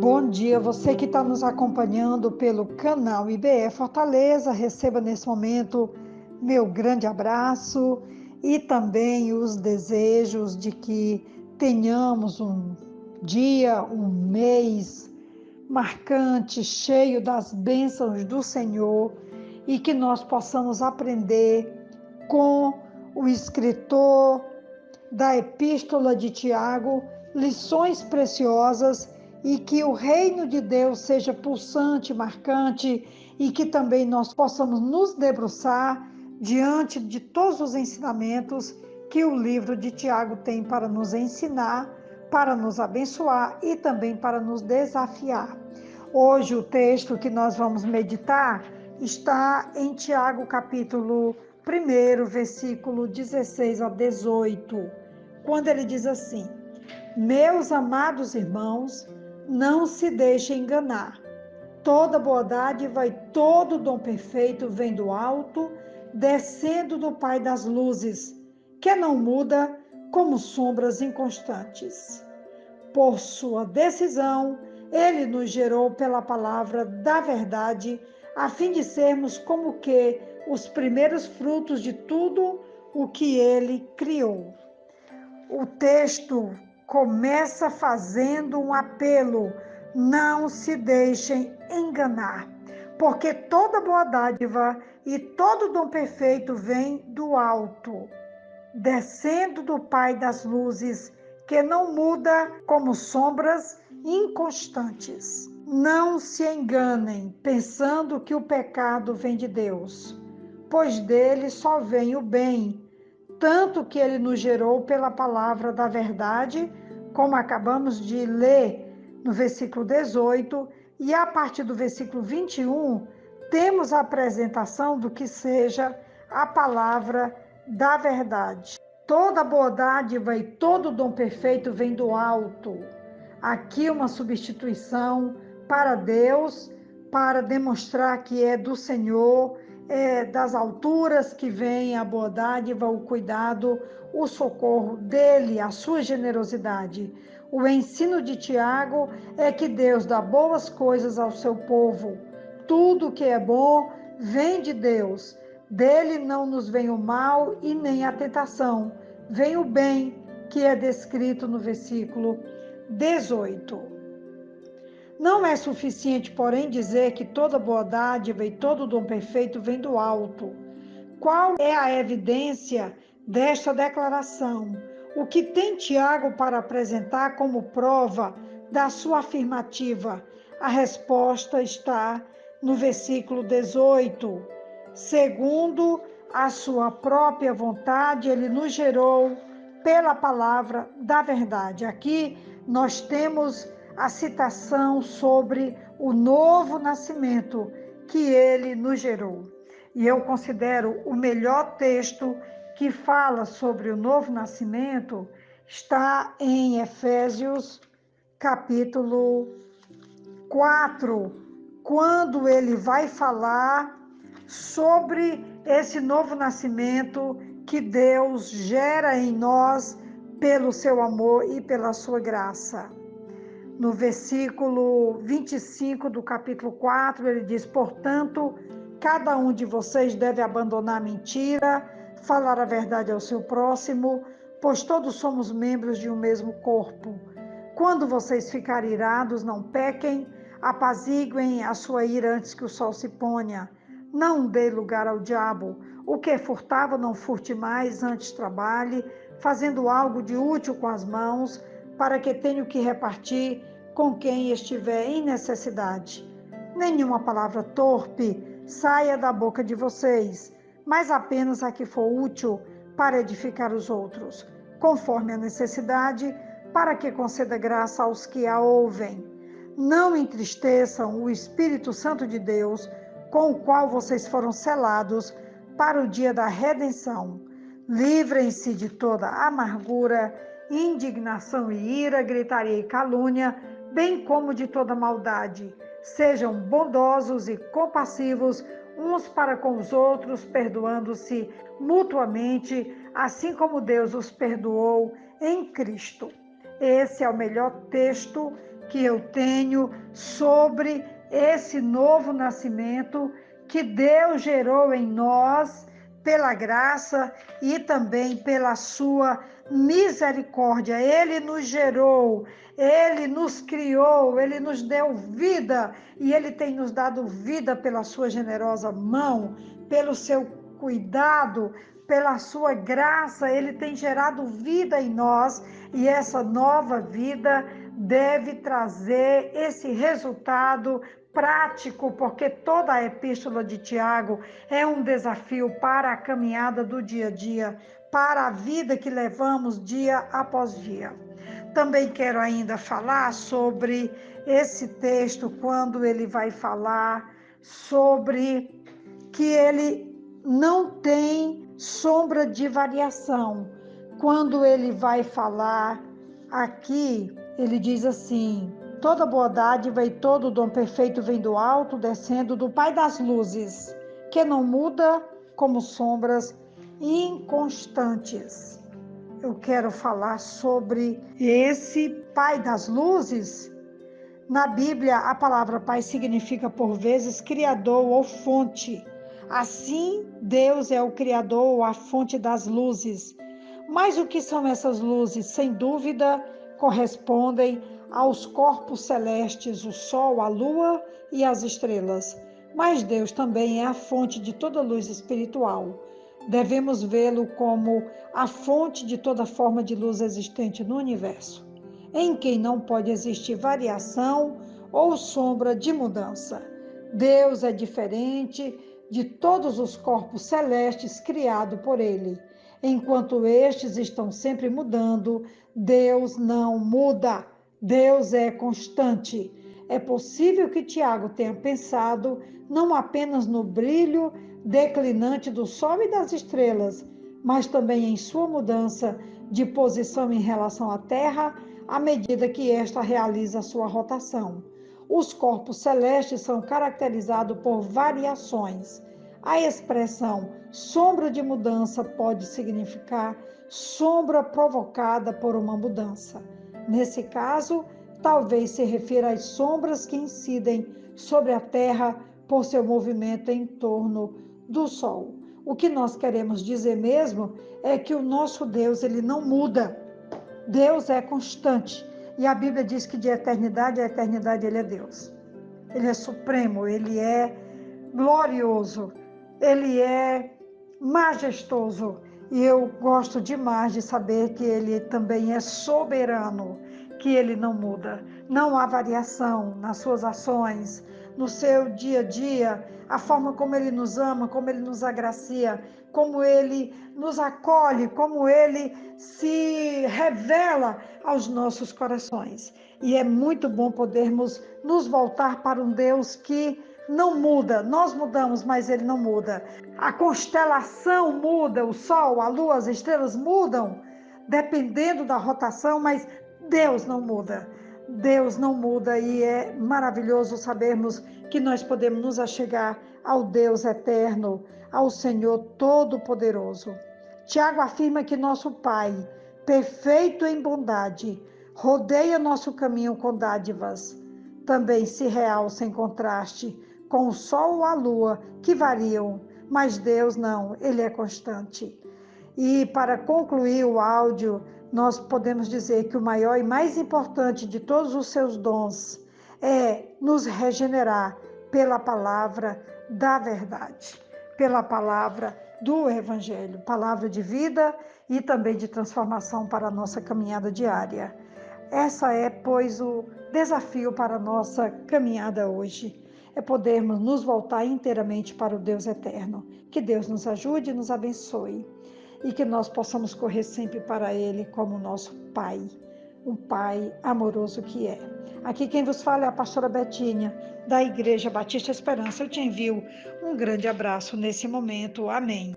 Bom dia, você que está nos acompanhando pelo canal IBE Fortaleza, receba nesse momento meu grande abraço e também os desejos de que tenhamos um dia, um mês marcante, cheio das bênçãos do Senhor e que nós possamos aprender com o escritor da Epístola de Tiago, lições preciosas e que o reino de Deus seja pulsante, marcante e que também nós possamos nos debruçar diante de todos os ensinamentos que o livro de Tiago tem para nos ensinar, para nos abençoar e também para nos desafiar. Hoje o texto que nós vamos meditar está em Tiago capítulo 1, versículo 16 a 18, quando ele diz assim: Meus amados irmãos, não se deixem enganar. Toda boa dádiva e todo dom perfeito vem do alto, descendo do Pai das luzes, que não muda como sombras inconstantes. Por sua decisão, ele nos gerou pela palavra da verdade, a fim de sermos como que os primeiros frutos de tudo o que ele criou. O texto começa fazendo um apelo: não se deixem enganar, porque toda boa dádiva e todo dom perfeito vem do alto, descendo do Pai das luzes, que não muda como sombras inconstantes. Não se enganem pensando que o pecado vem de Deus, pois dele só vem o bem, tanto que ele nos gerou pela palavra da verdade, como acabamos de ler no versículo 18, e a partir do versículo 21, temos a apresentação do que seja a palavra da verdade. Toda boa dádiva e todo dom perfeito vem do alto. Aqui uma substituição para Deus, para demonstrar que é do Senhor, das alturas que vem a boa dádiva, o cuidado, o socorro dele, a sua generosidade. O ensino de Tiago é que Deus dá boas coisas ao seu povo. Tudo que é bom vem de Deus. Dele não nos vem o mal e nem a tentação. Vem o bem, que é descrito no versículo 18. Não é suficiente, porém, dizer que toda boa dádiva e todo dom perfeito vem do alto. Qual é a evidência desta declaração? O que tem Tiago para apresentar como prova da sua afirmativa? A resposta está no versículo 18. Segundo a sua própria vontade, ele nos gerou pela palavra da verdade. Aqui nós temos a citação sobre o novo nascimento que ele nos gerou. E eu considero o melhor texto que fala sobre o novo nascimento está em Efésios capítulo 4, quando ele vai falar sobre esse novo nascimento que Deus gera em nós pelo seu amor e pela sua graça. No versículo 25 do capítulo 4, ele diz: Portanto, cada um de vocês deve abandonar a mentira, falar a verdade ao seu próximo, pois todos somos membros de um mesmo corpo. Quando vocês ficarem irados, não pequem, apaziguem a sua ira antes que o sol se ponha. Não dê lugar ao diabo. O que é furtável, não furte mais, antes trabalhe, fazendo algo de útil com as mãos, para que tenha o que repartir com quem estiver em necessidade. Nenhuma palavra torpe saia da boca de vocês, mas apenas a que for útil para edificar os outros, conforme a necessidade, para que conceda graça aos que a ouvem. Não entristeçam o Espírito Santo de Deus, com o qual vocês foram selados para o dia da redenção. Livrem-se de toda amargura, indignação e ira, gritaria e calúnia, bem como de toda maldade. Sejam bondosos e compassivos uns para com os outros, perdoando-se mutuamente, assim como Deus os perdoou em Cristo. Esse é o melhor texto que eu tenho sobre esse novo nascimento que Deus gerou em nós pela graça e também pela sua misericórdia. Ele nos gerou, ele nos criou, ele nos deu vida e ele tem nos dado vida pela sua generosa mão, pelo seu cuidado, pela sua graça, ele tem gerado vida em nós e essa nova vida deve trazer esse resultado prático, porque toda a epístola de Tiago é um desafio para a caminhada do dia a dia, para a vida que levamos dia após dia. Também quero ainda falar sobre esse texto, quando ele vai falar sobre que ele não tem sombra de variação. Quando ele vai falar aqui, ele diz assim: toda boa dádiva e todo dom perfeito vem do alto, descendo do Pai das luzes, que não muda como sombras inconstantes. Eu quero falar sobre esse Pai das luzes. Na Bíblia, a palavra Pai significa por vezes Criador ou fonte. Assim, Deus é o Criador ou a fonte das luzes. Mas o que são essas luzes? Sem dúvida, correspondem aos corpos celestes, o Sol, a Lua e as estrelas. Mas Deus também é a fonte de toda luz espiritual. Devemos vê-lo como a fonte de toda forma de luz existente no universo, em quem não pode existir variação ou sombra de mudança. Deus é diferente de todos os corpos celestes criados por Ele. Enquanto estes estão sempre mudando, Deus não muda. Deus é constante. É possível que Tiago tenha pensado não apenas no brilho declinante do Sol e das estrelas, mas também em sua mudança de posição em relação à Terra, à medida que esta realiza a sua rotação. Os corpos celestes são caracterizados por variações. A expressão sombra de mudança pode significar sombra provocada por uma mudança. Nesse caso, talvez se refira às sombras que incidem sobre a Terra por seu movimento em torno do Sol. O que nós queremos dizer mesmo é que o nosso Deus, ele não muda. Deus é constante. E a Bíblia diz que de eternidade a eternidade ele é Deus. Ele é supremo, ele é glorioso, ele é majestoso. E eu gosto demais de saber que ele também é soberano, que ele não muda. Não há variação nas suas ações, no seu dia a dia, a forma como ele nos ama, como ele nos agracia, como ele nos acolhe, como ele se revela aos nossos corações. E é muito bom podermos nos voltar para um Deus que não muda. Nós mudamos, mas ele não muda. A constelação muda, o Sol, a Lua, as estrelas mudam, dependendo da rotação, mas Deus não muda. Deus não muda e é maravilhoso sabermos que nós podemos nos achegar ao Deus eterno, ao Senhor Todo-Poderoso. Tiago afirma que nosso Pai, perfeito em bondade, rodeia nosso caminho com dádivas. Também se realça em contraste com o sol ou a lua, que variam, mas Deus não, ele é constante. E para concluir o áudio, nós podemos dizer que o maior e mais importante de todos os seus dons é nos regenerar pela palavra da verdade, pela palavra do Evangelho, palavra de vida e também de transformação para a nossa caminhada diária. Essa é, pois, o desafio para a nossa caminhada hoje, é podermos nos voltar inteiramente para o Deus eterno. Que Deus nos ajude e nos abençoe e que nós possamos correr sempre para Ele como nosso Pai, um Pai amoroso que é. Aqui quem vos fala é a pastora Betinha, da Igreja Batista Esperança. Eu te envio um grande abraço nesse momento. Amém.